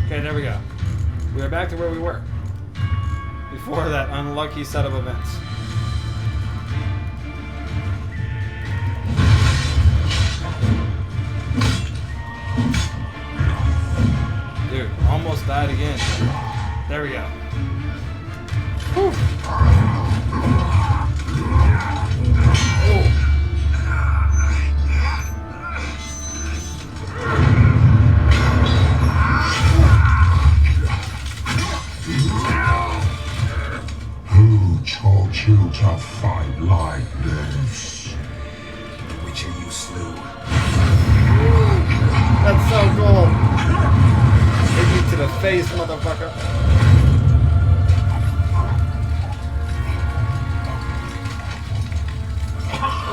Okay, there we go. We are back to where we were before that unlucky set of events. Dude, almost died again. There we go. Whew. Oh. Who taught you to fight like this? The witcher you slew. That's so cool. Hit you to the face, motherfucker.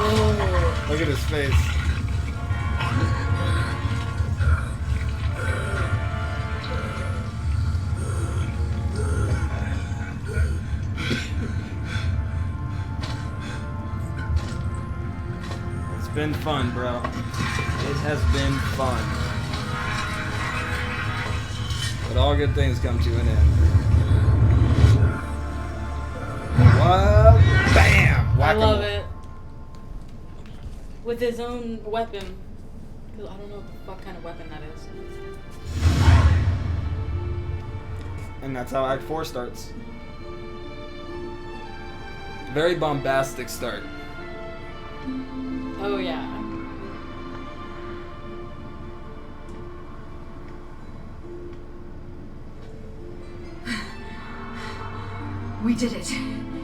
Oh, look at his face. It's been fun, bro. It has been fun. But all good things come to an end. What? Bam! I love it. With his own weapon. Because I don't know what kind of weapon that is. And that's how Act 4 starts. Very bombastic start. Oh, yeah. We did it.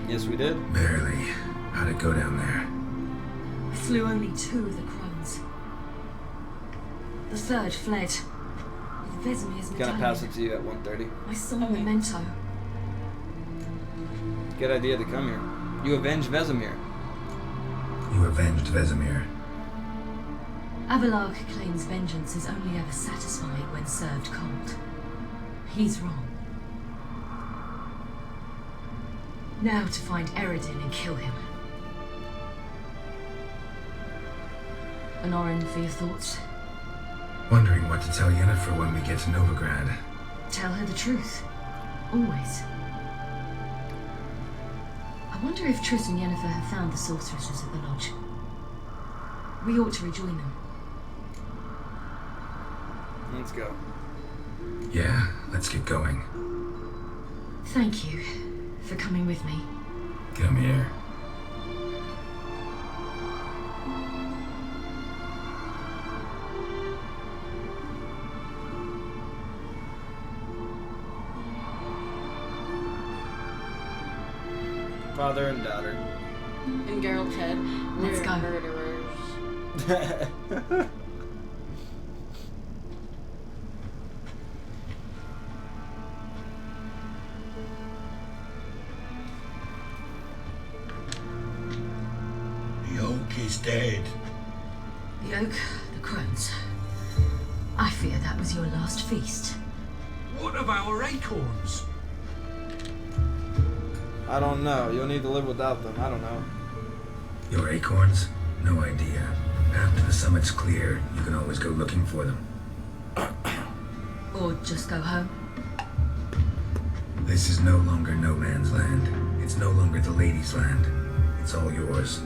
Yes, we did. Barely. How'd it go down there? I slew only 2 of the crones. The third fled. With Vesemir's Gonna pass it medallion. to you at 1:30. My sole memento. Good idea to come here. You avenged Vesemir. You avenged Vesemir. Avalark claims vengeance is only ever satisfied when served cold. He's wrong. Now to find Eredin and kill him. Honorin, for your thoughts? Wondering what to tell Yennefer when we get to Novigrad. Tell her the truth. Always. I wonder if Triss and Yennefer have found the sorceresses at the lodge. We ought to rejoin them. Let's go. Yeah, let's get going. Thank you for coming with me. Come here. Father and daughter. And Geralt's head. Let's We're go. murderers. The oak is dead. The oak, the crones. I fear that was your last feast. What of our acorns? I don't know. You'll need to live without them. I don't know. Your acorns? No idea. After the summit's clear, you can always go looking for them. Or just go home. This is no longer no man's land. It's no longer the lady's land. It's all yours.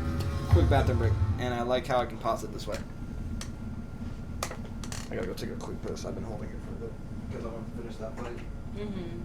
Quick bathroom break. And I like how I can pause it this way. I gotta go take a quick piss. I've been holding it for a bit. Because I want to finish that fight. Mm-hmm.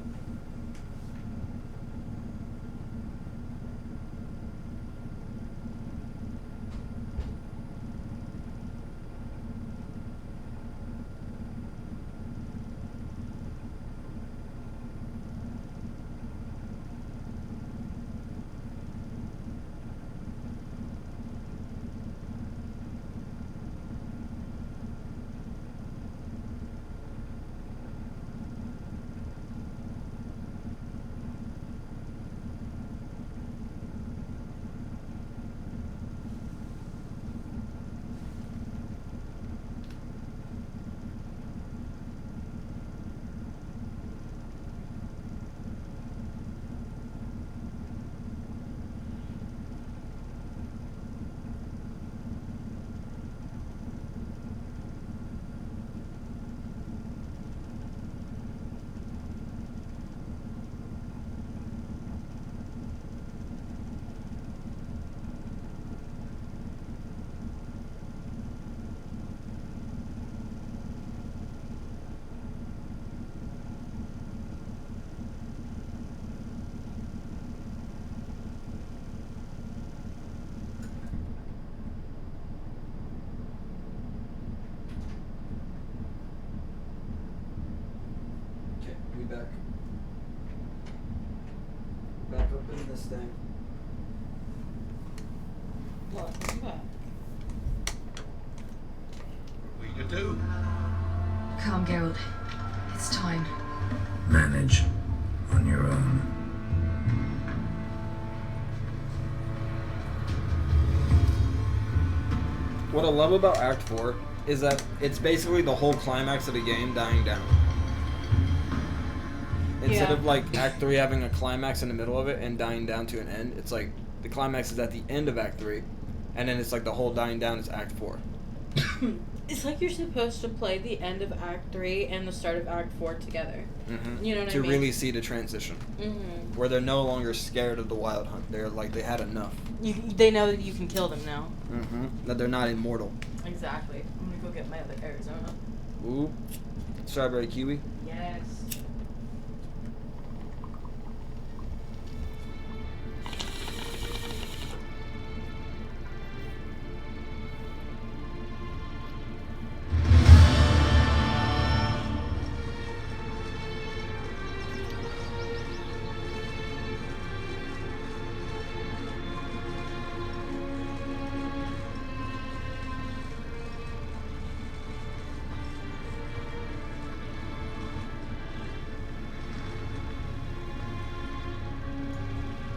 back. Back up in this thing. What? Come back. What you do? Calm, Geralt. It's time. Manage on your own. What I love about Act 4 is that it's basically the whole climax of the game dying down. Instead Yeah. of like Act 3 having a climax in the middle of it and dying down to an end, it's like the climax is at the end of Act 3, and then it's like the whole dying down is Act 4. It's like you're supposed to play the end of Act 3 and the start of Act 4 together. Mm-hmm. You know what I to mean? really see the transition. Mm-hmm. Where they're no longer scared of the wild hunt. They're like, they had enough. They know that you can kill them now. Mm-hmm. That they're not immortal. Exactly. I'm gonna go get my other Arizona. Ooh. Strawberry kiwi. Yes.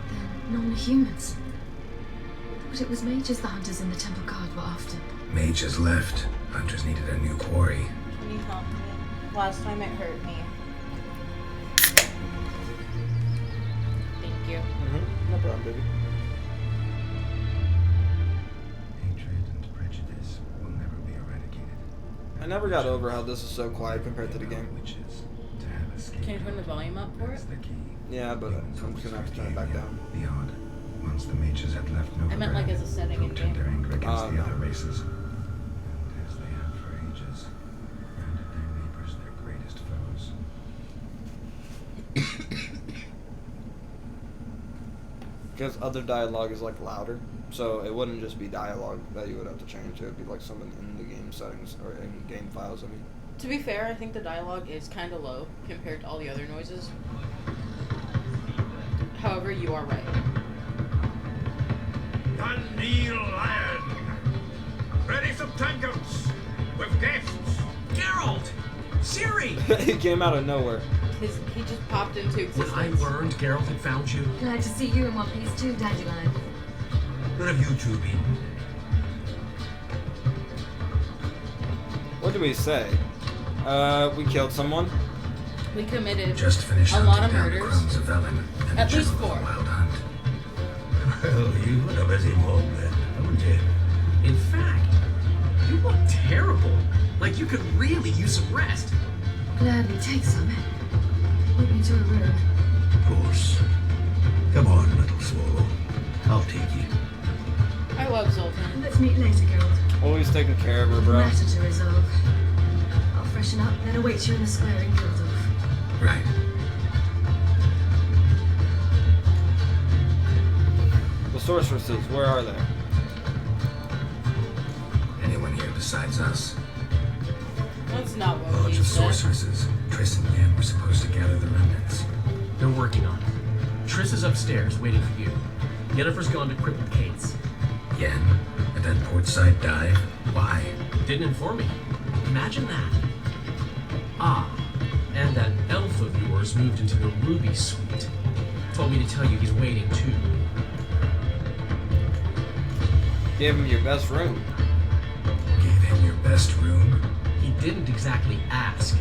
They're non-humans. But it was mages the hunters in the Temple Guard were after. Mages left. Hunters needed a new quarry. Can you help me? Last time it hurt me. Thank you. Mm-hmm. No problem, baby. Hatred and prejudice will never be eradicated. I never got over how this is so quiet compared to the game. Witches to have escaped. Can you turn the volume up for it? That's the key. Yeah, but I'm just gonna have to turn it back down. The odd. Once the mages had left Nova, I meant like as a setting in turned their game. anger against the no. other races. And as they have for ages, rendered their neighbors their greatest foes. Because other dialogue is like louder, so it wouldn't just be dialogue that you would have to change. It would be like something in the game settings or in game files. I mean, To be fair, I think the dialogue is kind of low compared to all the other noises. However, you are right. Dundee Lion! Ready some tankards! With guests! Geralt! Siri! he came out of nowhere. He just popped into When existence. I learned Geralt had found you, Glad to see you in one piece too, Dandelion. where have you two been? What did we say? We killed someone. We committed Just finished a lot hunting of down the murders. crones of Velen and At the least general of 4. the wild hunt. Well, you had a busy mob then, haven't you? In fact, you look terrible. Like you could really use some rest. Gladly take some. Lead me to a room. Of course. Come on, little swallow. I'll take you. I love Zoltan. Let's meet later, Geralt. Always taking care of her, bro. Matter to resolve. I'll freshen up, then await you in the square in Gildorf. Right. The sorceresses, where are they? Anyone here besides us? That's not what Lodge he of said. Sorceresses. Triss and Yen were supposed to gather the remnants. They're working on it. Triss is upstairs, waiting for you. Yennefer's gone to crippled Kate's. Yen? At that portside dive? Why? Didn't inform me. Imagine that. Ah, and that elf of yours moved into the Ruby Suite. Told me to tell you he's waiting too. Give him your best room. Gave him your best room? He didn't exactly ask.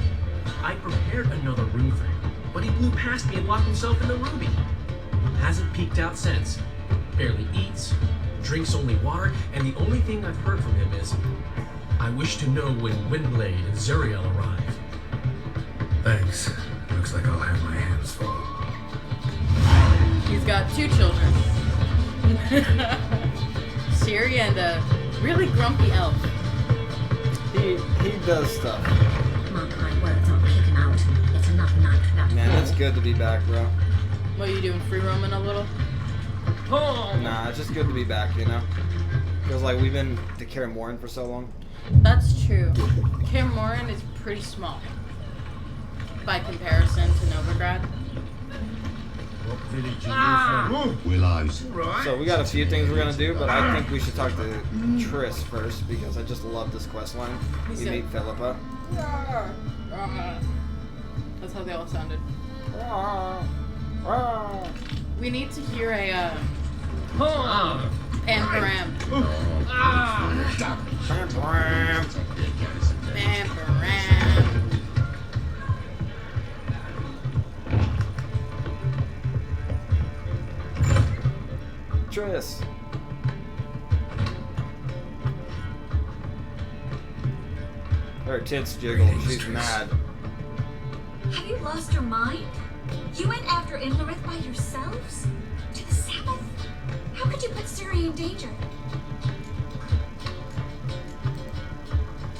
I prepared another room for him, but he blew past me and locked himself in the Ruby. Hasn't peeked out since. Barely eats, drinks only water, and the only thing I've heard from him is, I wish to know when Windblade and Zuriel arrive. Thanks. Looks like I'll have my hands full. He's got 2 children. Siri and a really grumpy elf. He does stuff. Mark my words, I'm kicking out. It's another night without Man, food. it's good to be back, bro. What are you doing, free roaming a little? Nah, it's just good to be back, you know? Feels like we've been to Kaer Morhen for so long. That's true. Kaer Morhen is pretty small. by comparison to Novigrad. What village are you from? Willows. Right. So we got a few things we're gonna do, but I think we should talk to Triss first because I just love this quest line. We said- meet Philippa. That's how they all sounded. We need to hear a Pamparam. Pamparam. Triss. Her tits jiggle. Greetings, She's Triss. mad. Have you lost your mind? You went after Imlerith by yourselves? To the Sabbath? How could you put Siri in danger?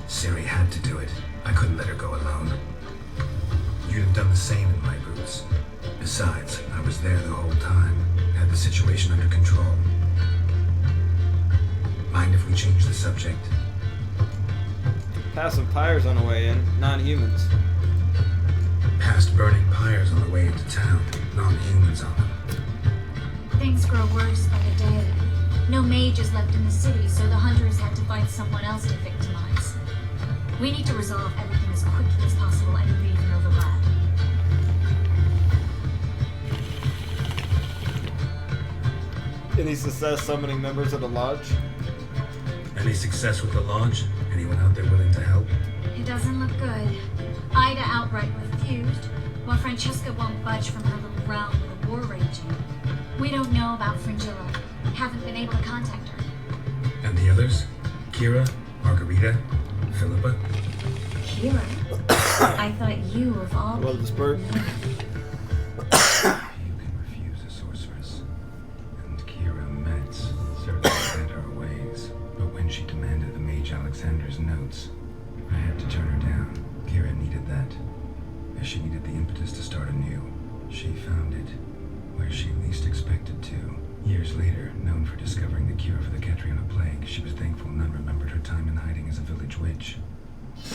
Siri had to do it. I couldn't let her go alone. You'd have done the same in my boots. Besides, I was there the whole time. Had the situation under control. Mind if we change the subject? Passive pyres on the way in. Non-humans. Past burning pyres on the way into town. Non-humans on them. Things grow worse by the day. No mages left in the city, so the hunters had to find someone else to victimize. We need to resolve everything as quickly as possible and leave Novigrad. Any success summoning members of the lodge? Any success with the launch? Anyone out there willing to help? It doesn't look good. Ida outright refused, while Francesca won't budge from her little realm with a war raging. We don't know about Fringilla. Haven't been able to contact her. And the others? Kira? Margarita? Philippa? Kira? I thought you of all Love this bird. You can refuse a sorceress. And Kira Metz certainly had her ways. But when she demanded the Mage Alexander's notes, I had to turn her down. Kira needed that. As she needed the impetus to start anew. She found it where she least expected to. Years later, known for discovering the cure for the Catriona plague, she was thankful none remembered her time in hiding as a village witch.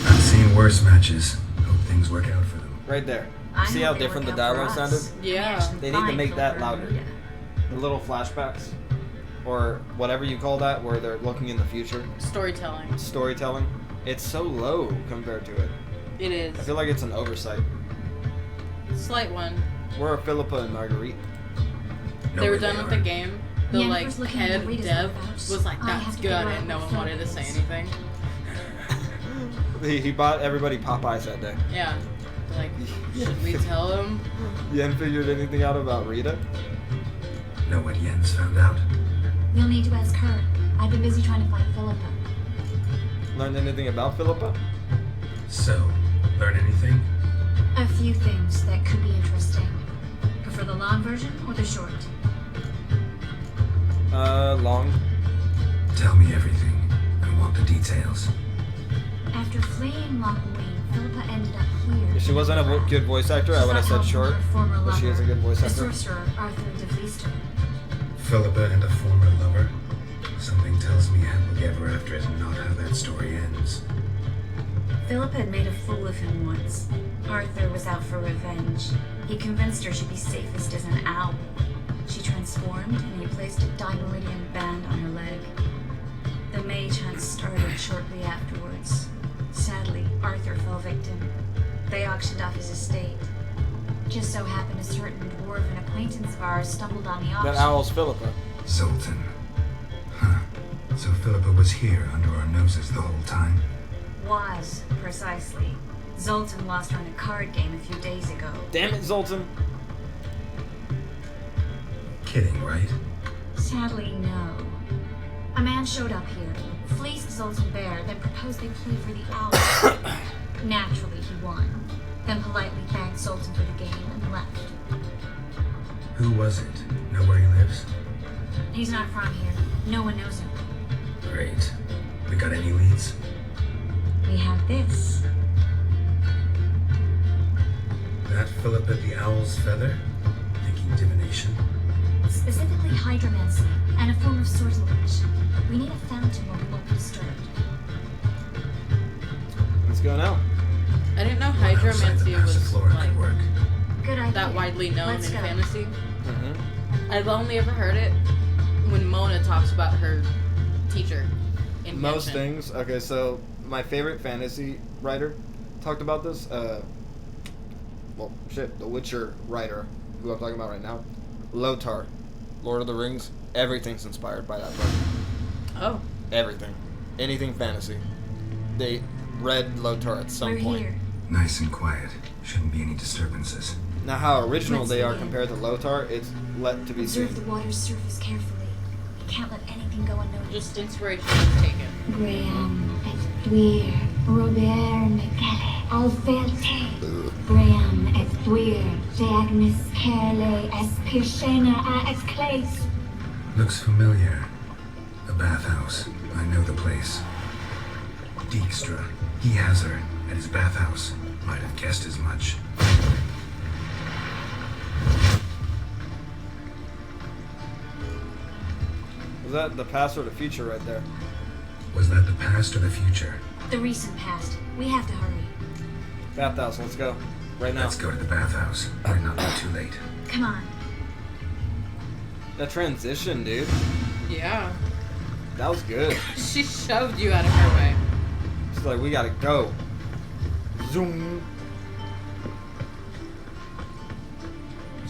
I've seen worse matches. Hope things work out for them. Right there. I See hope how they different the work out for dialogue us. sounded? Yeah. They need to make that louder. The little flashbacks, or whatever you call that, where they're looking in the future. Storytelling. Storytelling. It's so low compared to it. It I is. feel like it's an oversight. Slight one. Where are Philippa and Marguerite? They were done with the game. The The like Emperor's looking head at the readers dev whereabouts. was like, I have "That's to good," figure out and no what one wanted to say Philippa is. anything. He bought everybody Popeyes that day. Yeah. They're like, should we tell him? You hadn't figured anything out about Rita? Know what Jens found out? You'll need to ask her. I've been busy trying to find Philippa. Learned anything about Philippa? So, learn anything? A few things that could be interesting. Prefer the long version or the short? Long. Tell me everything. I want the details. After fleeing Lochween, Philippa ended up here. If she wasn't a good voice actor, I would have said short. But she is a good voice The actor. sorcerer, Arthur de Vlister. Philippa and a former lover? Something tells me happily ever after is not how that story ends. Philippa had made a fool of him once. Arthur was out for revenge. He convinced her she'd be safest as an owl. She transformed, and he placed a dimeridian band on her leg. The mage hunt started shortly afterwards. Sadly, Arthur fell victim. They auctioned off his estate. Just so happened a certain dwarven acquaintance of ours stumbled on the auction. That owl's Philippa. Zoltan. Huh. So Philippa was here under our noses the whole time? Was, precisely. Zoltan lost her in a card game a few days ago. Damn it, Zoltan. Kidding, right? Sadly, no. A man showed up here, fleeced Zoltan bare, then proposed they play for the owl. Naturally, he won. Then politely thanked Zoltan for the game and left. Who was it? Know where he lives? He's not from here. No one knows him. Great. We got any leads? We have this. That Philippa the Owl's feather? Thinking divination? Specifically hydromancy and a form of sortilege. We need a fountain where we won't be disturbed. Let's go now. I didn't know Outside the hydromancy passive was flora like that widely known Let's in go. fantasy. Mm-hmm. I've only ever heard it when Mona talks about her teacher. In Most Genshin. things. Okay, so my favorite fantasy writer talked about this. Well, shit, the Witcher writer, who I'm talking about right now, Lothar, Lord of the Rings. Everything's inspired by that book. Oh. Everything, anything fantasy. They read Lothar at some We're point. here. Nice and quiet. Shouldn't be any disturbances. Now, how original Let's they are begin. compared to Lothar, it's let to be seen. Observe the water's surface carefully. You can't let anything go unnoticed. Just inspiration was taken. Graham et Dwyer, Robert Mcgalley, Alvelte. Graham et Dwyer, Diagnis Kerle, Espirshena a Exclase. Looks familiar. A bathhouse. I know the place. Dijkstra. He has her at his bathhouse. Might have guessed as much. Was that the past or the future right there? Was that the past or the future? The recent past. We have to hurry. Bathhouse, let's go. Right now. Let's go to the bathhouse. Might not be too late. Come on. That transition, dude. Yeah. That was good. She shoved you out of her way. She's like, we gotta go. Zoom.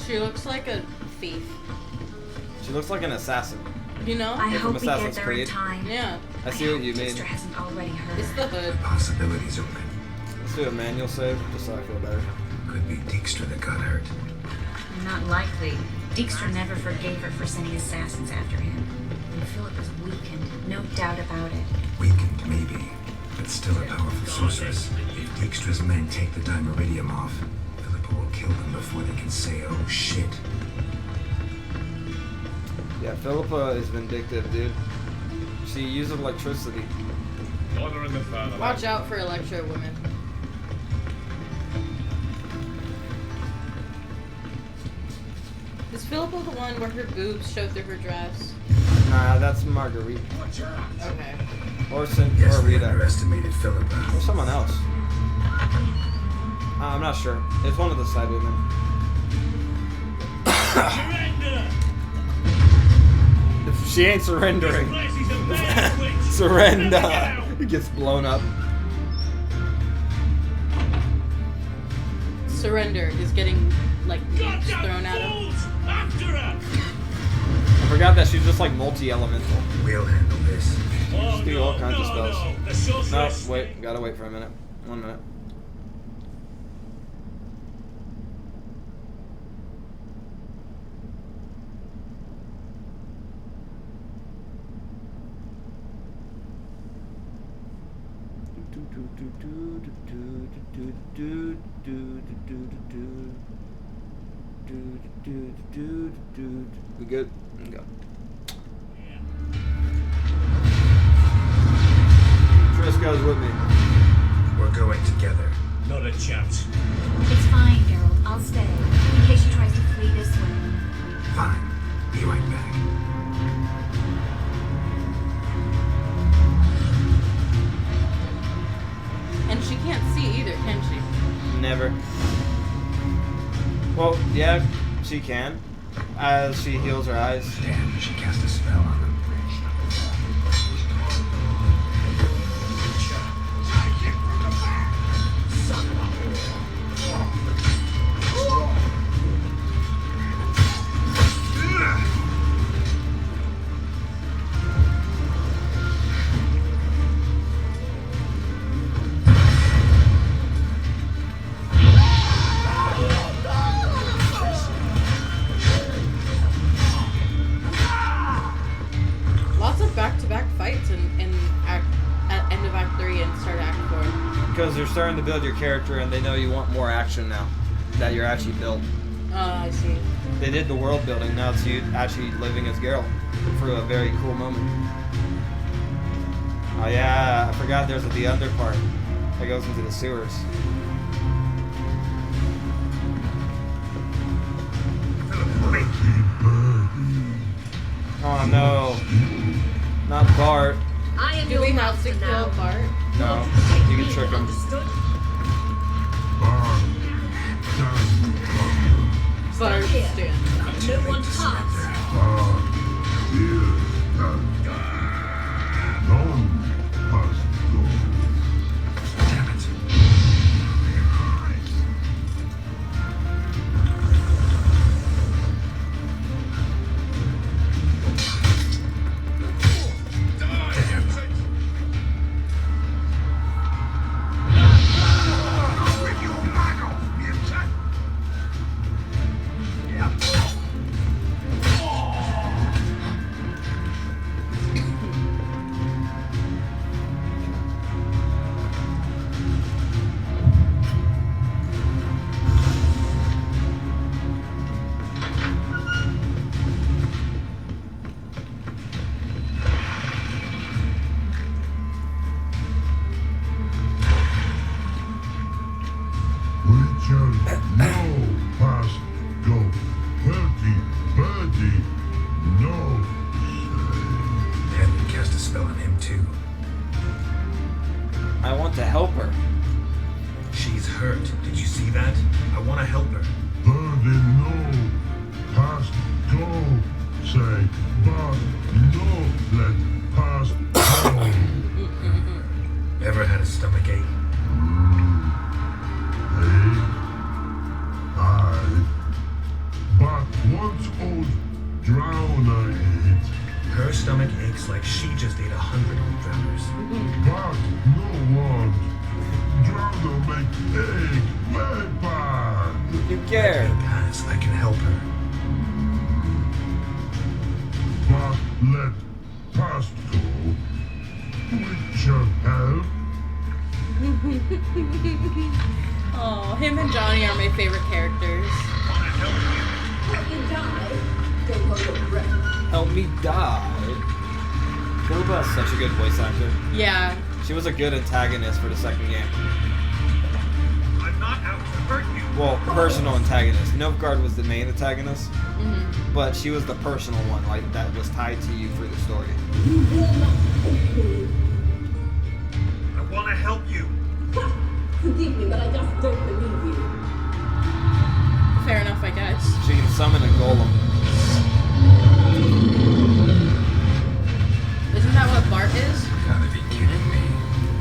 She looks like a thief. She looks like an assassin. You know? I From hope we get Assassin's there Creed. in time. Yeah. I see what you hope mean. Dijkstra hasn't already heard. It's the hood. Possibilities open. Let's do a manual save, just so I feel better. Could be Dijkstra that got hurt. Not likely. Dijkstra never forgave her for sending assassins after him. And Philip was weakened, no doubt about it. Weakened, maybe, but still a powerful sorceress. If Dijkstra's men take the Dimeridium off, Philippa will kill them before they can say, oh shit. Yeah, Philippa is vindictive, dude. She uses electricity. Honor in the fatherland. Watch out for Electro women. Is Philippa the one where her boobs show through her dress? Nah, that's Marguerite. Okay. Or Yes, or we Rita. underestimated Philippa. Or someone else. I'm not sure. It's one of the side women. Surrender! She ain't surrendering. This place is a bad witch. Surrender. Get out. It gets blown up. Surrender is getting, like, Goddamn thrown at him. fools! After her! I forgot that she's just like multi-elemental. We'll handle this. Oh, Just do all kinds of spells. No. The No, sorceress. wait. Gotta wait for a minute. 1 minute. We good? Go. Frisco's with me. We're going together. Not a chance. It's fine, Harold. I'll stay. In case she tries to flee this way. Fine. Be right back. And she can't see either, can she? Never. Well, yeah, she can. As she heals her eyes. Damn, she cast a spell on them. Lots of back-to-back fights at end of Act 3 and start of Act 4. Because they're starting to build your character and they know you want more action now. That you're actually built. Oh, I see. They did the world building, now it's you actually living as Geralt for a very cool moment. Oh yeah, I forgot there's the under part that goes into the sewers. Oh no. Not Bart. I am Do your we have to master kill now. Bart? No. You can trick him. Understood? too No late one to passed. Damn it. They had me cast a spell on him too. I want to help her. She's hurt. Did you see that? I want to help her. Ever had a stomach ache? Her stomach aches like she just ate 100 old drowners. You care. Pass, I can help her. Oh, him and Johnny are my favorite characters. Help me die. Philippa is such a good voice actor. Yeah. She was a good antagonist for the second game. I'm not out to hurt you. Well, personal antagonist. Nilfgaard was the main antagonist, Mm-hmm. but she was the personal one, like that was tied to you through the story. I want to help you. Forgive me, but I just don't believe you. Fair enough, I guess. She can summon a golem. Isn't that what Bart is? Gotta be kidding me.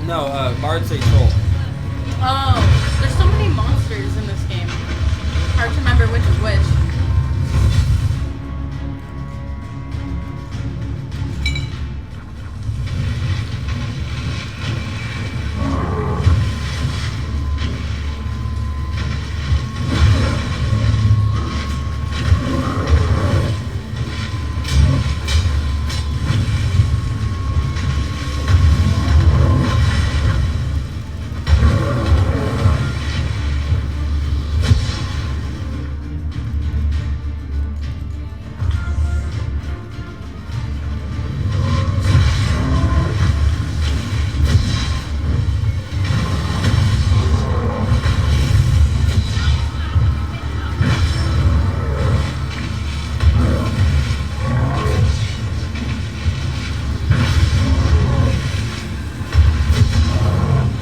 No, Bard's a troll. Oh, there's so many monsters in this game. Hard to remember which is which.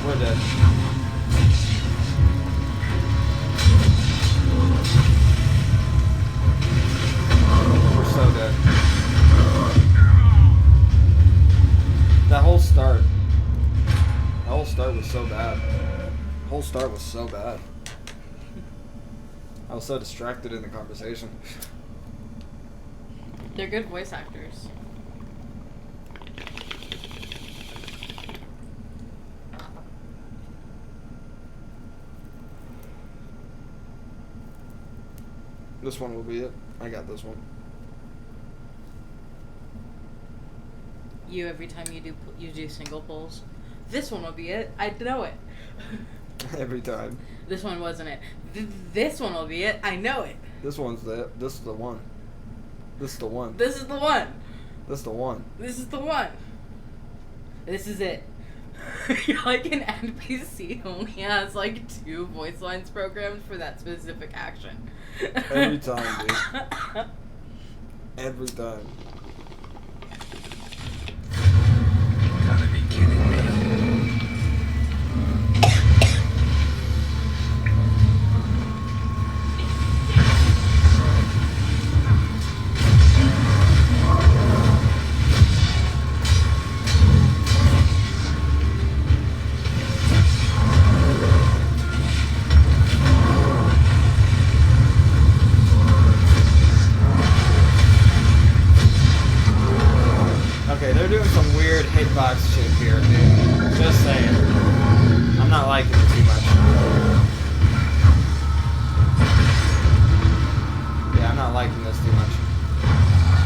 We're dead. We're so dead. That whole start. That whole start was so bad. The whole start was so bad. I was so distracted in the conversation. They're good voice actors. This one will be it. I got this one. You every time you do single pulls. This one will be it. I know it. Every time. This one wasn't it. This one will be it. I know it. This one's the. This is the one. This is the one. This is the one. This is the one. This is the one. This is it. You're like an NPC who only has like 2 voice lines programmed for that specific action. Every time, dude. Every time. Gotta be kidding me. too much.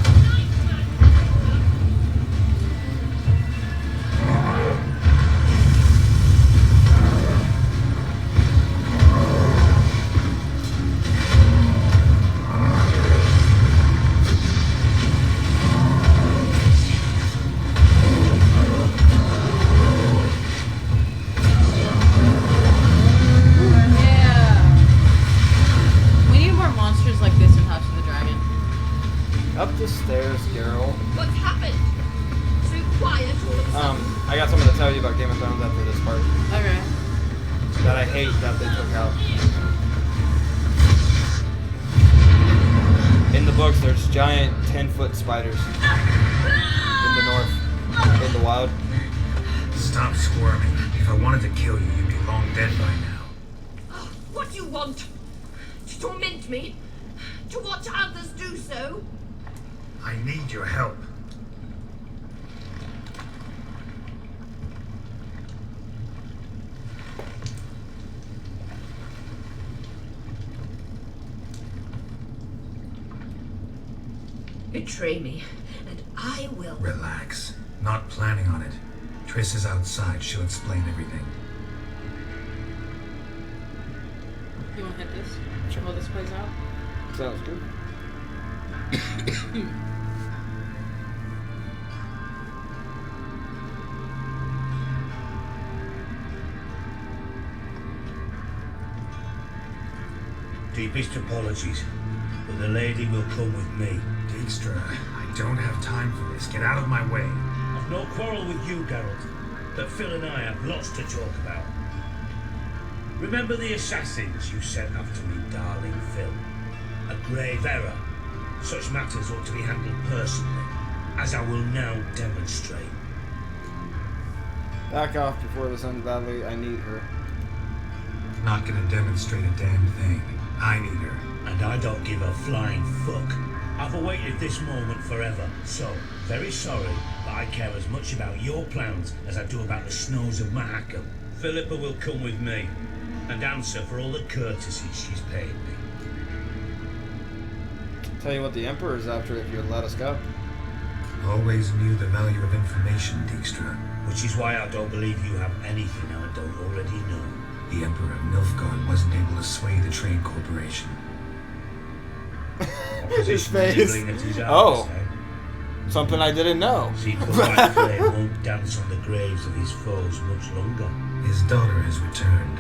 Yeah. We need more monsters like this in House of the Dragon. Up the stairs, girl. What's happened? So quiet all of a sudden. I got something to tell you about Game of Thrones after this part Okay. that I hate that they took out. In the books, there's giant 10-foot spiders in the north, in the wild. Stop squirming. If I wanted to kill you, you'd be long dead by now. What do you want? To torment me? To watch others do so? I need your help. Betray me, and I will. Relax. Not planning on it. Triss is outside. She'll explain everything. You want to hit this? While this plays out? Sounds good. Deepest apologies, but the lady will come with me. Dijkstra, I don't have time for this. Get out of my way. I've no quarrel with you, Geralt, but Phil and I have lots to talk about. Remember the assassins you sent after me, darling Phil? A grave error. Such matters ought to be handled personally, as I will now demonstrate. Back off before this ends badly. I need her. Not gonna demonstrate a damn thing. I need her. And I don't give a flying fuck. I've awaited this moment forever, so very sorry, but I care as much about your plans as I do about the snows of Mahakam. Philippa will come with me and answer for all the courtesies she's paid me. Tell you what the Emperor's after if you let us go. Always knew the value of information, Dijkstra. Which is why I don't believe you have anything I don't already know. The Emperor of Nilfgaard wasn't able to sway the Trade Corporation. His face. Nibbling at his Oh. arms, eh? Something I didn't know. See, the white flame won't dance on the graves of his foes much longer. His daughter has returned.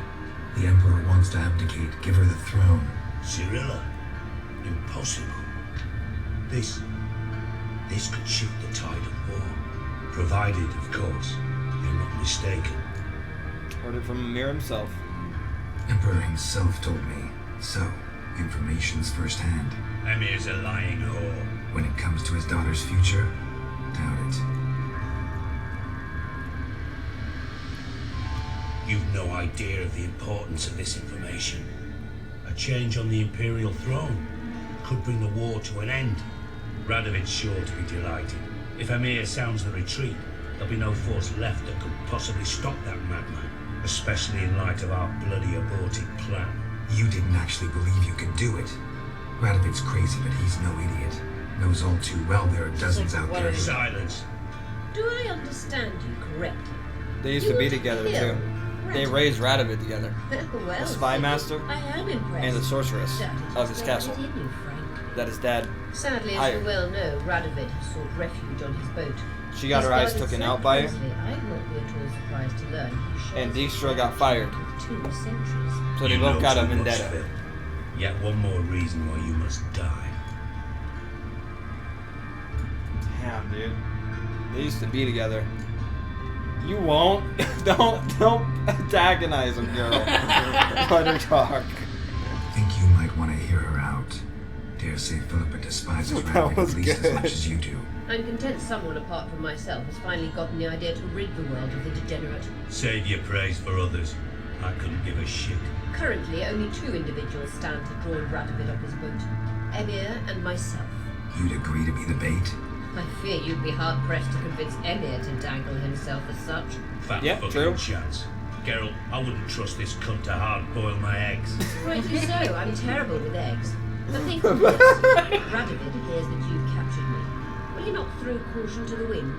The Emperor wants to abdicate, give her the throne. Cyrilla? Impossible. This could shift the tide of war. Provided, of course, you're not mistaken. Heard it from Amir himself. Emperor himself told me. So, information's firsthand. Emir's a lying whore. When it comes to his daughter's future, doubt it. You've no idea of the importance of this information. A change on the Imperial throne could bring the war to an end. Radovid's sure to be delighted. If Emir sounds the retreat, there'll be no force left that could possibly stop that madman, especially in light of our bloody aborted plan. You didn't actually believe you could do it. Radovid's crazy, but he's no idiot. Knows all too well there are dozens out there. Silence. Do I understand you correctly? They used to be together too. They raised Radovid together. Well, The spy master I am impressed. and the sorceress That is of his well castle. within you, Frank. That his dad Sadly, as hired. you well know, Radovid has sought refuge on his boat. She got her eyes taken out by him, I'd not be at all surprised to learn he shares and the Dijkstra got fate fired. of 2 centuries. So they You both know got a too much, vendetta. Phil. Yet one more reason why you must die. Damn, dude. They used to be together. You won't. don't antagonize him, girl. Let her talk. Think you might want to hear her out. Dare say Philippa despises That Radovid was at least good. as much as you do. I'm content someone apart from myself has finally gotten the idea to rid the world of the degenerate. Save your praise for others. I couldn't give a shit. Currently, only 2 individuals stand to draw Radovid off his boat. Emir and myself. You'd agree to be the bait? I fear you'd be hard-pressed to convince Emir to dangle himself as such. Fat Yeah, fucking true. chance. Geralt, I wouldn't trust this cunt to hard-boil my eggs. Rightly so, I'm terrible with eggs. The thing is, Radical declares that you've captured me. Will you not throw caution to the wind?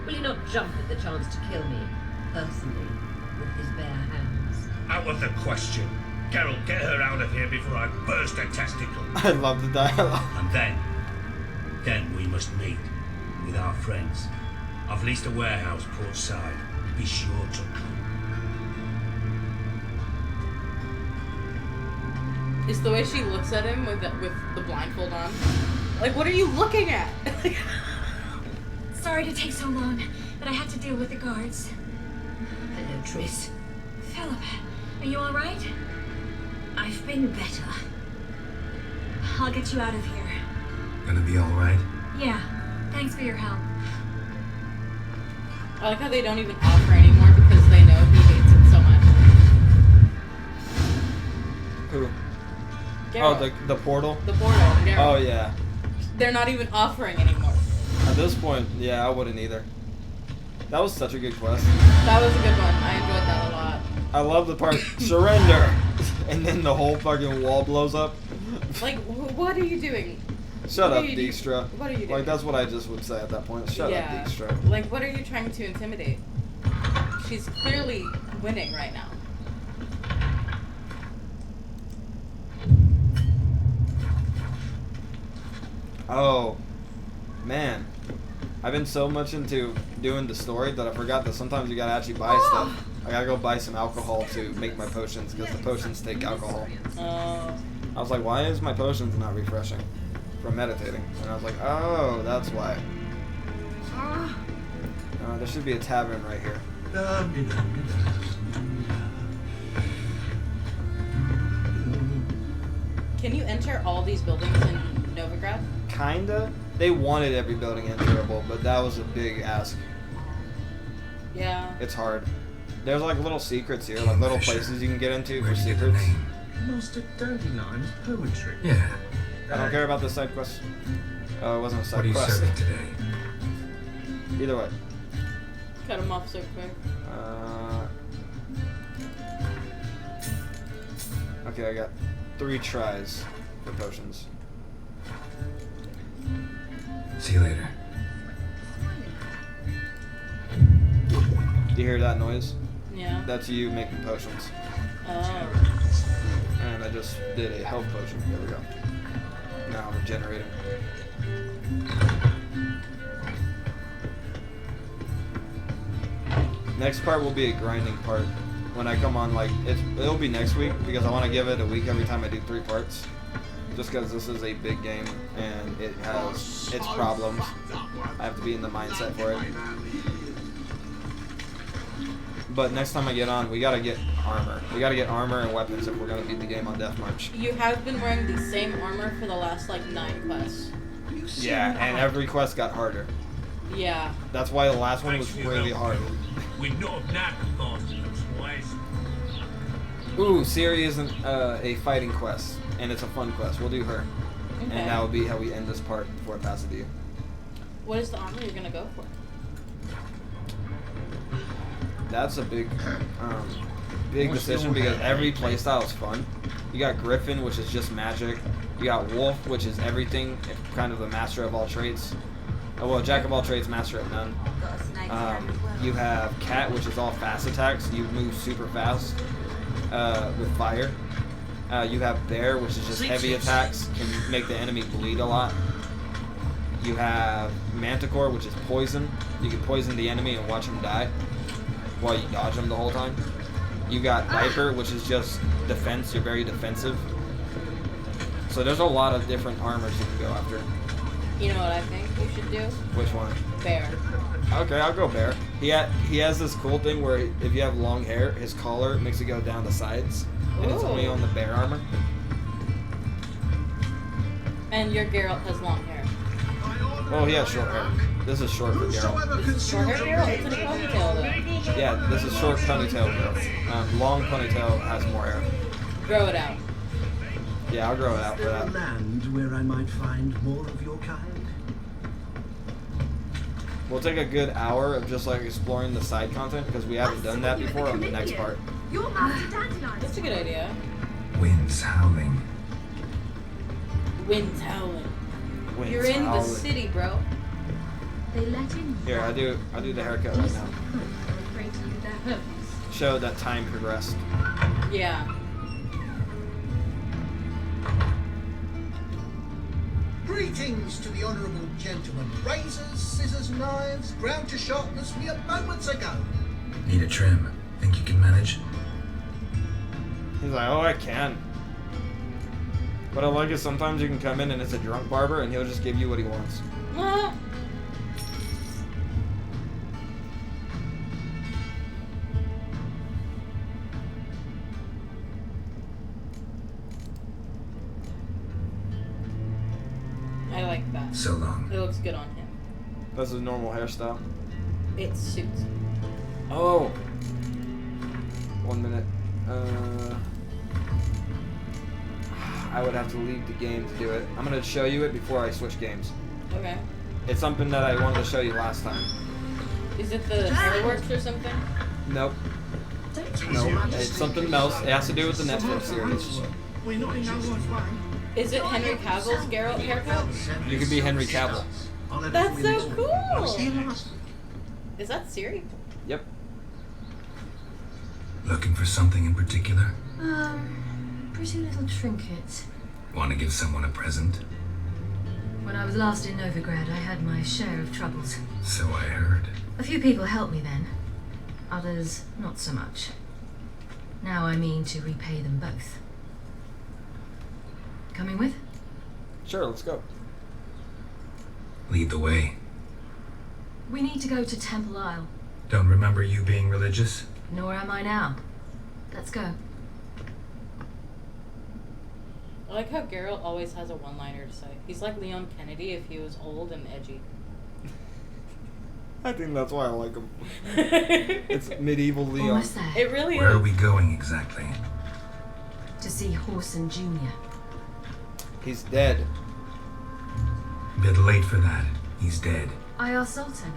Will you not jump at the chance to kill me, personally, with his bare hands? Out of the question. Geralt, get her out of here before I burst a testicle. I love the dialogue. And then we must meet with our friends. I've leased a warehouse port side. Be sure to come. Is the way she looks at him with the blindfold on. Like, what are you looking at? Sorry to take so long, but I had to deal with the guards. Hello, Triss. Philip, are you alright? I've been better. I'll get you out of here. Gonna be alright? Yeah, thanks for your help. I like how they don't even offer anymore because they know he hates it so much. Who? Geralt. Oh, the portal? The portal, Geralt. Oh, yeah. They're not even offering anymore. At this point, yeah, I wouldn't either. That was such a good quest. That was a good one. I enjoyed that a lot. I love the part, surrender! And then the whole fucking wall blows up. Like, what are you doing? Shut What up, are you Dijkstra. What are you doing? Like, that's what I just would say at that point. Shut up, Dijkstra. Like, what are you trying to intimidate? She's clearly winning right now. Oh, man. I've been so much into doing the story that I forgot that sometimes you gotta actually buy stuff. I gotta go buy some alcohol to make my potions because the potions take alcohol. I was like, why is my potions not refreshing from meditating? And I was like, oh, that's why. There should be a tavern right here. Can you enter all these buildings in Novigrad? Kinda. They wanted every building enterable, but that was a big ask. Yeah. It's hard. There's like little secrets here, like little places you can get into for secrets. Master Dandelion's poetry. Yeah. I don't care about the side quest. Oh, it wasn't a What side are you quest. serving today? Either way. Cut him off so quick. Okay, I got 3 tries for potions. See you later. Do you hear that noise? Yeah. That's you making potions. Oh. And I just did a health potion. There we go. Now I'm regenerating. Next part will be a grinding part. When I come on, like, it'll be next week because I want to give it a week every time I do 3 parts. Just because this is a big game and it has its problems. I have to be in the mindset for it. But next time I get on, we gotta get armor. We gotta get armor and weapons if we're gonna beat the game on Death March. You have been wearing the same armor for the last, like, 9 quests. Yeah, and every quest got harder. Yeah. That's why the last one was really hard. We know not twice. Ooh, Ciri isn't a fighting quest, and it's a fun quest. We'll do her. Okay. And that will be how we end this part before I pass it to you. What is the armor you're gonna go for? That's a big decision because every playstyle is fun. You got Griffin, which is just magic. You got Wolf, which is everything, kind of the master of all trades. Oh, well, jack of all trades, master of none. You have Cat, which is all fast attacks. You move super fast with fire. You have Bear, which is just heavy attacks, can make the enemy bleed a lot. You have Manticore, which is poison. You can poison the enemy and watch him die while you dodge him the whole time. You got Viper, which is just defense. You're very defensive. So there's a lot of different armors you can go after. You know what I think you should do? Which one? Bear. Okay, I'll go Bear. He has this cool thing where if you have long hair, his collar makes it go down the sides. And it's only on the Bear armor. And your Geralt has long hair. Oh, he has short hair. This is short for Geralt. This is short hair Geralt? It's in a ponytail though. Yeah, this is short ponytail Geralt. Long ponytail has more hair. Grow it out. Yeah, I'll grow it out Is for there a that. land where I might find more of your kind? We'll take a good hour of just like exploring the side content because we haven't done that before on the next part. You're Master Dandelion. That's a good idea. Winds howling. Wind's howling. Wind's You're in the howling. city, bro. They let in. Here, I do the haircut right now. I'm afraid to leave their homes. Show that time progressed. Yeah. Greetings to the honourable gentleman. Razors, scissors, knives, ground to sharpness mere moments ago. Need a trim. Think you can manage? He's like, oh, I can. What I like is sometimes you can come in and it's a drunk barber and he'll just give you what he wants. I like that. So long. It looks good on him. That's his normal hairstyle. It suits him. Oh. 1 minute. I would have to leave the game to do it. I'm gonna show you it before I switch games. Okay. It's something that I wanted to show you last time. Is it the fireworks or something? Nope. No, it's something else. It has to do with the Netflix series. We're not in no one's way. Is it Henry Cavill's Geralt haircut? You could be Henry Cavill. That's so cool! Is that Siri? Yep. Looking for something in particular? Pretty little trinket. Want to give someone a present? When I was last in Novigrad, I had my share of troubles. So I heard. A few people helped me then. Others, not so much. Now I mean to repay them both. Coming with? Sure, let's go. Lead the way. We need to go to Temple Isle. Don't remember you being religious? Nor am I now. Let's go. I like how Geralt always has a one-liner to say. He's like Leon Kennedy if he was old and edgy. I think that's why I like him. It's medieval Leon. Almost there. It really Where is. are we going exactly? To see Horson Jr. He's dead. Bit late for that. He's dead. I asked Sultan,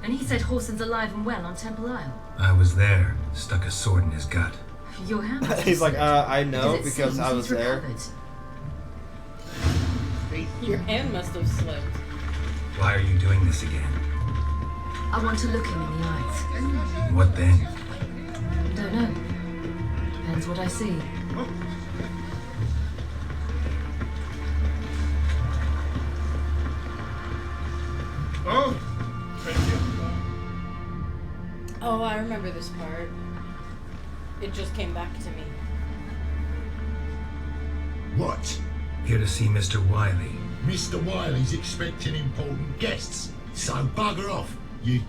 and he said Horson's alive and well on Temple Isle. I was there. Stuck a sword in his gut. Your hand must He's be like, slipped, I know because it because seems I was he's there. recovered. Your hand must have slipped. Why are you doing this again? I want to look him in the eyes. What then? Don't know. Depends what I see. Oh, Oh, I remember this part. It just came back to me. what? Here to see Mr. Wiley. Mr. Wiley's expecting important guests, so bugger off, you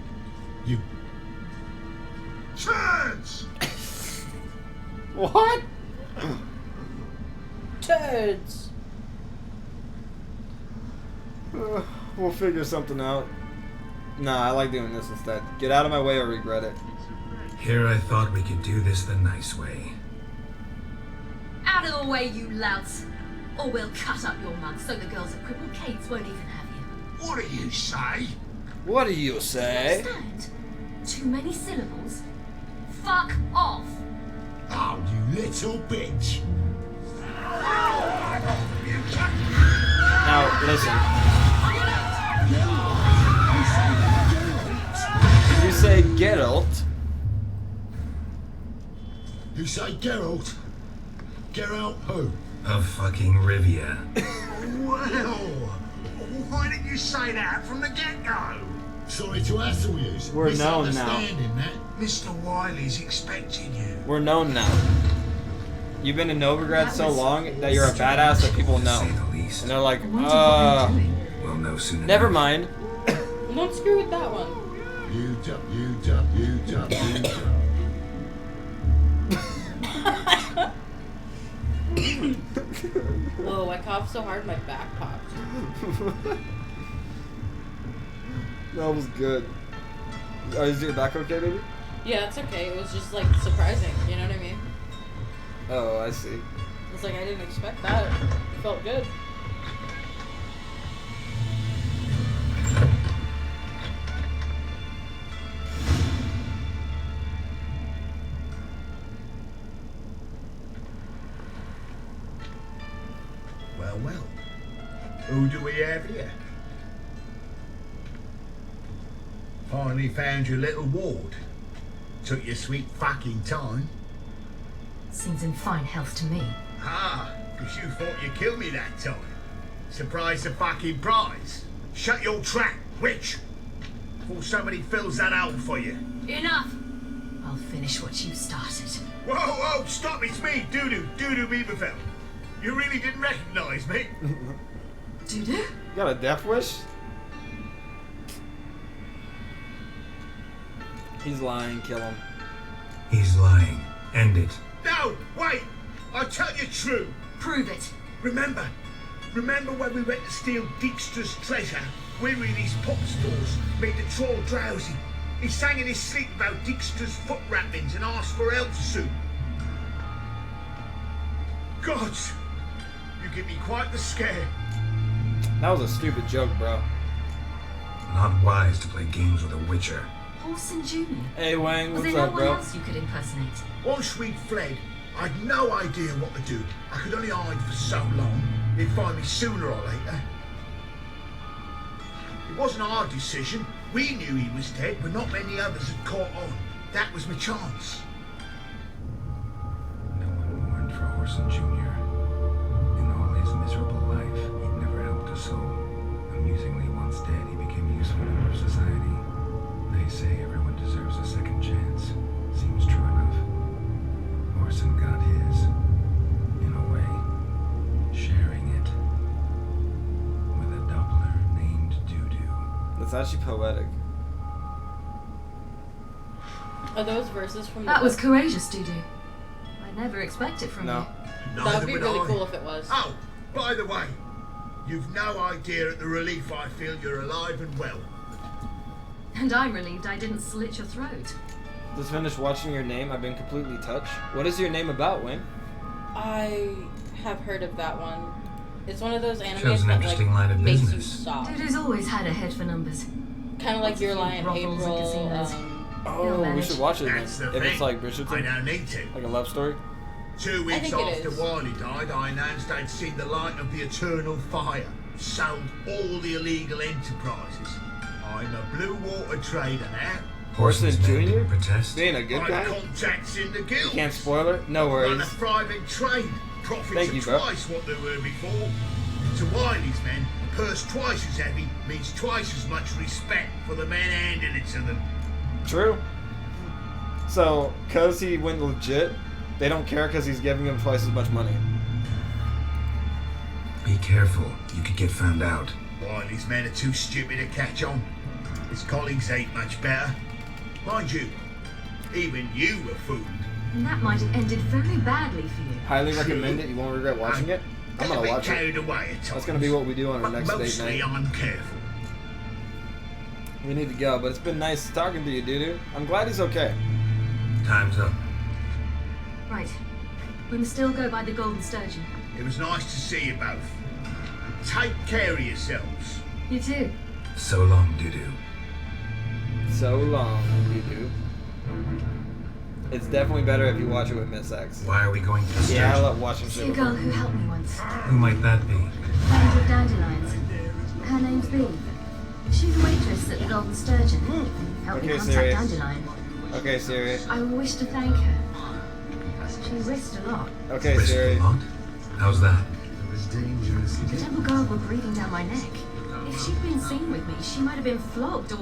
turds! What? Turds! We'll figure something out. Nah, I like doing this instead. Get out of my way or regret it. Here I thought we could do this the nice way. Out of the way, you louts! Or we'll cut up your mug so the girls at Crippled Kate's won't even have you. What do you say? What do you say? Understand? Too many syllables? Fuck off! Oh, you little bitch! Now, listen. You say Geralt. You say Geralt? Geralt who? Of fucking Rivia. Well, why didn't you say that from the get-go? Sorry to hassle you. We're known now. Misunderstanding that. Mr. Wiley's expecting you. We're known now. You've been in Novigrad so long that you're a badass that people know. Say the least. And they're like, We'll know soon enough. never mind. Don't screw with that one. You jump, you jump, you jump, you jump. Whoa, I coughed so hard my back popped. That was good. Is your back okay, baby? Yeah, it's okay. It was just like surprising. You know what I mean? Oh, I see. It's like I didn't expect that. It felt good. Well, well. Who do we have here? Finally found your little ward. Took your sweet fucking time. Seems in fine health to me. Ah, because you thought you killed me that time. Surprise the fucking prize. Shut your trap, witch. Before somebody fills that hole for you. Enough! I'll finish what you started. Whoa, whoa, stop, it's me, Doodoo Beaverfell. You really didn't recognise me? Doodoo? You got a death wish? He's lying, kill him. He's lying. End it. No, wait! I'll tell you true. Prove it. Remember when we went to steal Dijkstra's treasure? Weary these pop stores made the troll drowsy. He sang in his sleep about Dijkstra's foot wrappings and asked for elf soup. Gods, you give me quite the scare. That was a stupid joke, bro. Not wise to play games with a witcher. Orson Jr. Hey, Wang, Was what's there up, no bro? one else you could impersonate? Once we'd fled, I'd no idea what to do. I could only hide for so long. They'd find me sooner or later. It wasn't our decision. We knew he was dead, but not many others had caught on. That was my chance. No one mourned for Orson Jr. In all his miserable life, he'd never helped a soul. Amusingly, once dead, he became a useful member of society. They say everyone deserves a second chance. Seems true enough. Orson got his, in a way, sharing it with a doubler named Doodoo. That's actually poetic. Are those verses from That the was book? courageous, Doodoo. I'd never expect it from No. you. That would be really I. cool if it was. Oh, by the way, you've no idea at the relief I feel you're alive and well. And I'm relieved I didn't slit your throat. Just finished watching Your Name. I've been completely touched. What is Your Name about, Wayne? I have heard of that one. It's one of those Shows animes an that interesting line of makes you business. stop. Doodoo's always had a head for numbers. Kind of like Your Lie in Brothels and April. casinos. Oh, we manage. should watch it then. That's the If thing. it's like I Bridgerton, now need to. like a love story. 2 weeks think it after is. Wiley died, I announced I'd seen the light of the eternal fire. Sold all the illegal enterprises. I'm a blue water trader now. Orson Orson's men Jr.? didn't protest. Being a good I've guy? contacts in the You guild. can't spoil it? No Run a worries. thriving trade. Profits Thank are you, bro. twice what they were before. To Wiley's men, a purse twice as heavy means twice as much respect for the men handing it to them. True. So, because he went legit, they don't care because he's giving them twice as much money. Be careful. You could get found out. Wiley's men are too stupid to catch on. His colleagues ain't much better. Mind you, even you were fooled. And that might have ended very badly for you. Highly recommend it. You won't regret watching it. I'm Get a gonna bit watch it. carried away at times. That's gonna be what we do on our But next date mostly night. I'm careful. We need to go, but it's been nice talking to you, Doodoo. I'm glad he's okay. Time's up. Right. We must still go by the Golden Sturgeon. It was nice to see you both. Take care of yourselves. You too. So long, Doodoo. So long, Doodoo. It's definitely better if you watch it with Miss X. Why are we going to the station? Yeah, I love watching See shit a with girl her. who helped me once. Who might that be? Friend with dandelions. Her name's Bee. She's a waitress at the Golden Sturgeon. Helped me Okay, contact Siri. Dandelion. Okay, Siri. I wish to thank her. She risked a lot. Okay, Risked Siri. a lot? How's that? The temple guard were breathing down my neck. If she'd been seen with me, she might have been flogged or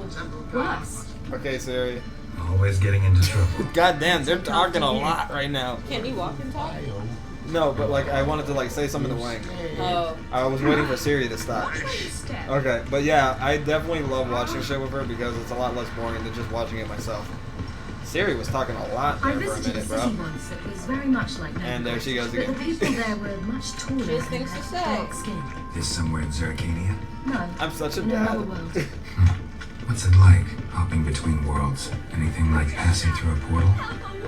worse. Okay, Siri. Always getting into trouble. God damn, they're talking a lot right now. Can you walk and talk? No, but like I wanted to like say something to Wang. Oh. I was waiting for Siri to stop. Okay, but yeah, I definitely love watching shit with her because it's a lot less boring than just watching it myself. Siri was talking a lot I there for a visited a minute, city bro. once that was very much like And there she goes But again. the people there were much taller She has and things to had say. dark skin. Is somewhere in Zercania? No, I'm such a in another dad. world. What's it like, hopping between worlds? Anything like passing through a portal?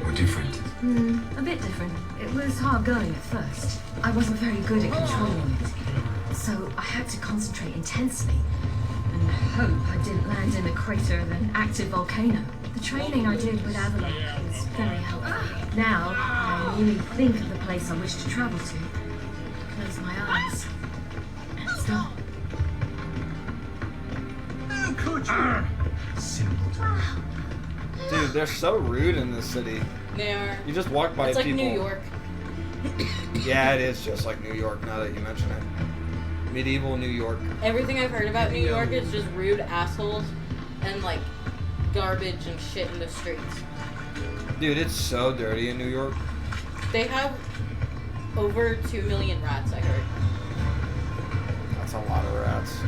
Or different? A bit different. It was hard going at first. I wasn't very good at controlling it. So I had to concentrate intensely and hope I didn't land in a crater of an active volcano. The training I did with Avalon was very helpful. Now, I merely think of the place I wish to travel to, close my eyes, and it's done. Dude, they're so rude in this city. They are. You just walk by It's like people. New York. Yeah, it is just like New York now that you mention it. Medieval New York. Everything I've heard about New York is just rude assholes and like garbage and shit in the streets. Dude, it's so dirty in New York. They have over 2 million rats, I heard. That's a lot of rats.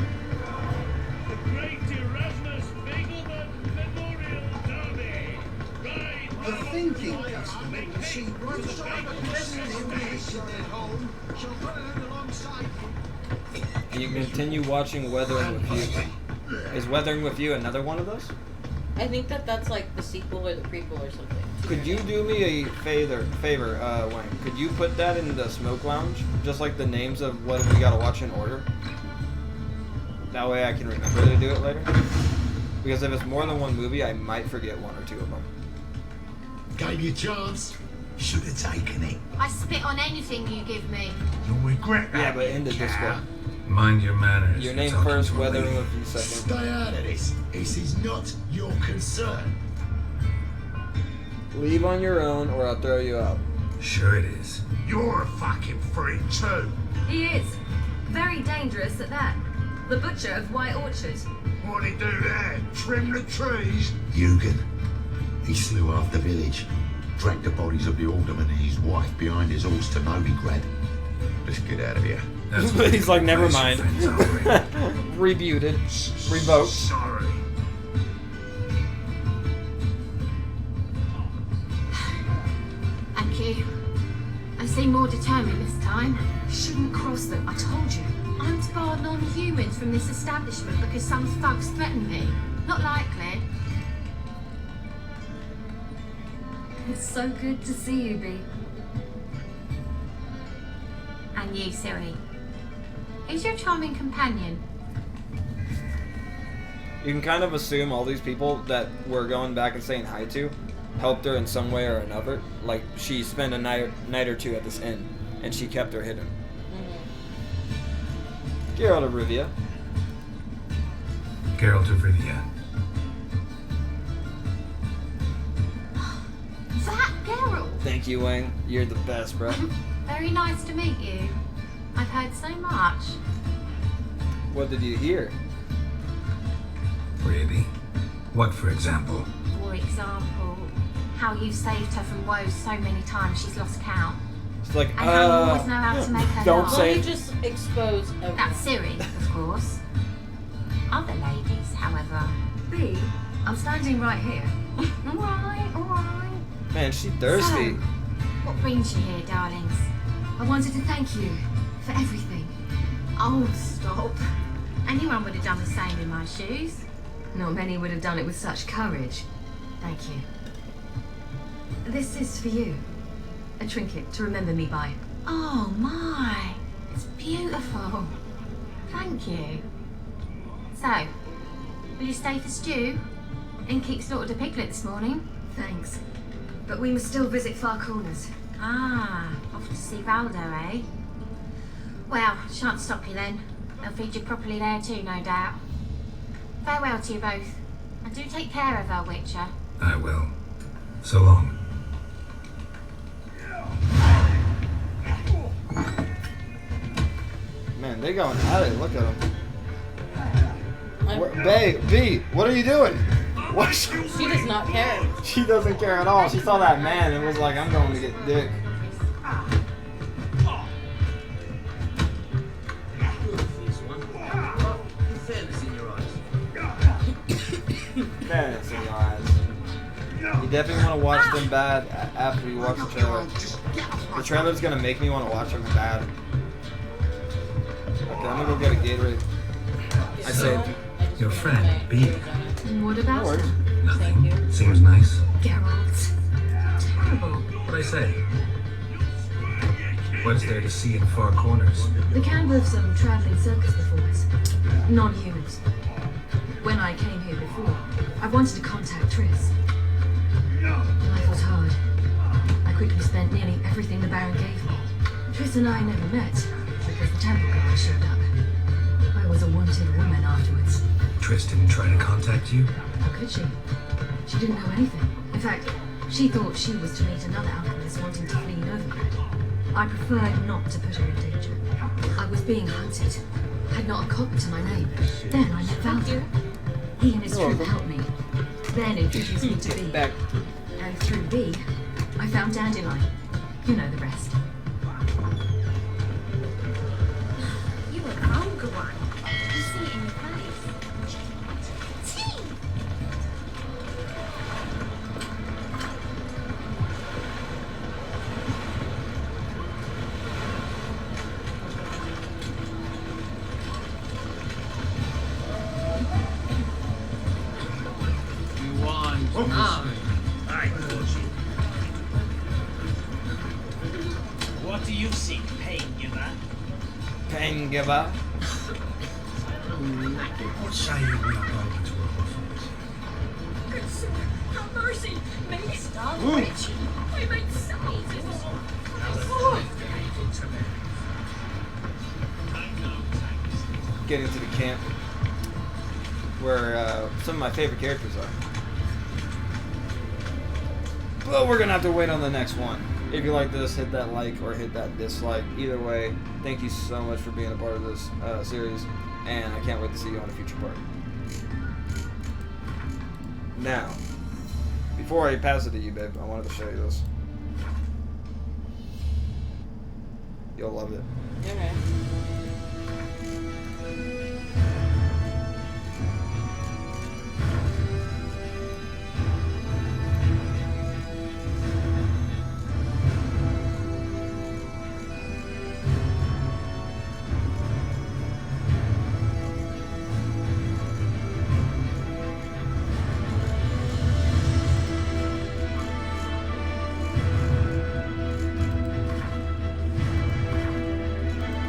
The Great Erasmus Beagleman Memorial Derby. Ride The thinking customer will see right side of the home. Shall put it alongside. You can continue watching Weathering with You. Is Weathering with You another one of those? I think that's like the sequel or the prequel or something. Could you do me a favor, Wayne? Could you put that in the smoke lounge? Just like the names of what we gotta watch in order? That way I can remember to do it later. Because if it's more than one movie, I might forget one or two of them. Gave you a chance. Should have taken it. I spit on anything you give me. You'll regret that. Yeah, but in the Discord. Mind your manners. Your you're name talking first, to a Weathering lady. with You second. Stay out of this. This is not your concern. Leave on your own or I'll throw you out. Sure it is. You're a fucking freak too. He is. Very dangerous at that. The butcher of White Orchard. What'd he do there? Trim the trees? Eugen. He slew half the village. Dragged the bodies of the alderman and his wife behind his horse to Novigrad. Let's get out of here. That's But he's like, never place your mind. friends operate. Rebuted. Revoked. Sorry. Thank you. I seem more determined this time. You shouldn't cross them, I told you. I'm to bar non-humans from this establishment because some thugs threaten me. Not likely. It's so good to see you, Bee. And you, Siri. Who's your charming companion? You can kind of assume all these people that we're going back and saying hi to helped her in some way or another. Like, she spent a night or two at this inn, and she kept her hidden. Geralt of Rivia. Geralt of Rivia. That Geralt! Thank you, Wayne. You're the best, bro. Very nice to meet you. I've heard so much. What did you hear? Really? What, for example? For example, how you've saved her from woes so many times she's lost count. It's like, And how you always know how to make her don't laugh. say- Let me just expose everything. That's Siri, of course. Other ladies, however. Bee, I'm standing right here. Alright. Man, she thirsty. So, what brings you here, darlings? I wanted to thank you for everything. Oh, stop. Anyone would have done the same in my shoes. Not many would have done it with such courage. Thank you. This is for you. A trinket to remember me by. Oh my, it's beautiful. Thank you. So, will you stay for stew? Innkeep slaughtered a piglet this morning. Thanks. But we must still visit Far Corners. Ah, off to see Valdo, eh? Well, shan't stop you then. They'll feed you properly there too, no doubt. Farewell to you both. And do take care of our Witcher. I will. So long. Man, they going at it. Look at them. B, what are you doing? What? She does not care. She doesn't care at all. She saw that man and was like, I'm going to get dick. Fairness in your eyes. Fairness in your eyes. You definitely want to watch them bad after you watch the trailer. The trailer's going to make me want to watch them bad. Okay, I'm going to go get a Gatorade. I saved you. Your friend, B. What about her? Nothing. Seems nice. Geralt. Terrible. What'd I say? What's there to see in Far Corners? The camp of some traveling circus performers. Non-humans. When I came here before, I wanted to contact Triss. Life was hard. I quickly spent nearly everything the Baron gave me. Triss and I never met because the temple guard showed up. I was a wanted woman afterwards. Triss didn't try to contact you? How could she? She didn't know anything. If fact, she thought she was to meet another alchemist wanting to flee Novigrad. I preferred not to put her in danger. I was being hunted. Had not a copper to my name. Then I met Valdo. He and his troop helped me. Then introduced me to B. And through B, I found Dandelion. You know the rest. You a vulgar one. You see it in your face. Tea! You want... I thought you. What do you seek, pain giver? Pain giver. What say you we are going to our office? Good sir, have mercy. Make stop Ooh. preaching. I make sounds. Getting to the camp where some of my favorite characters are. But we're gonna have to wait on the next one. If you like this, hit that like or hit that dislike. Either way, thank you so much for being a part of this series, and I can't wait to see you on a future part. Now, before I pass it to you, babe, I wanted to show you this. You'll love it. Okay.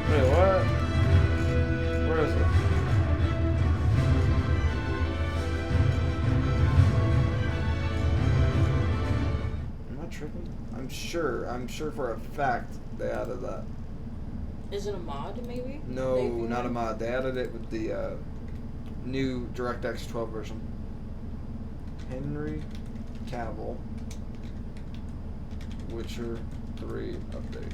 Wait, what? Where is it? Am I tripping? I'm sure for a fact they added that. Is it a mod, maybe? No, Maybe. not a mod. They added it with the new DirectX 12 version. Henry Cavill, Witcher 3 update.